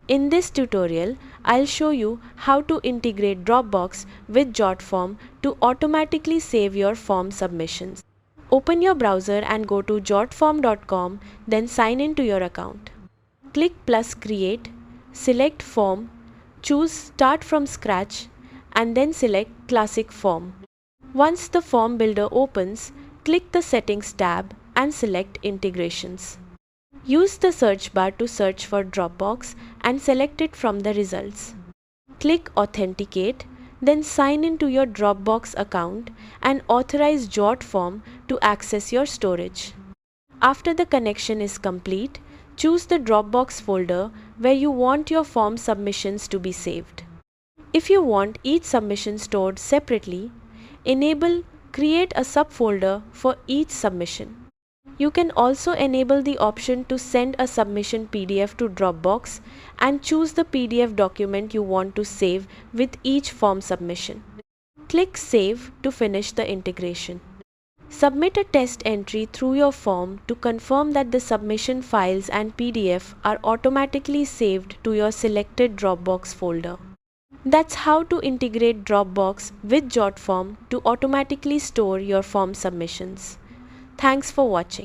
In this tutorial, I'll show you how to integrate Dropbox with Jotform to automatically save your form submissions. Open your browser and go to jotform.com, then sign in to your account. Click plus create, select form, choose start from scratch and then select classic form. Once the form builder opens, click the settings tab and select integrations. Use the search bar to search for Dropbox and select it from the results. Click authenticate, then sign in to your Dropbox account and authorize Jotform to access your storage. After the connection is complete, choose the Dropbox folder where you want your form submissions to be saved. If you want each submission stored separately, enable Create a subfolder for each submission. You can also enable the option to send a submission PDF to Dropbox and choose the PDF document you want to save with each form submission. Click Save to finish the integration. Submit a test entry through your form to confirm that the submission files and PDF are automatically saved to your selected Dropbox folder. That's how to integrate Dropbox with Jotform to automatically store your form submissions. Thanks for watching.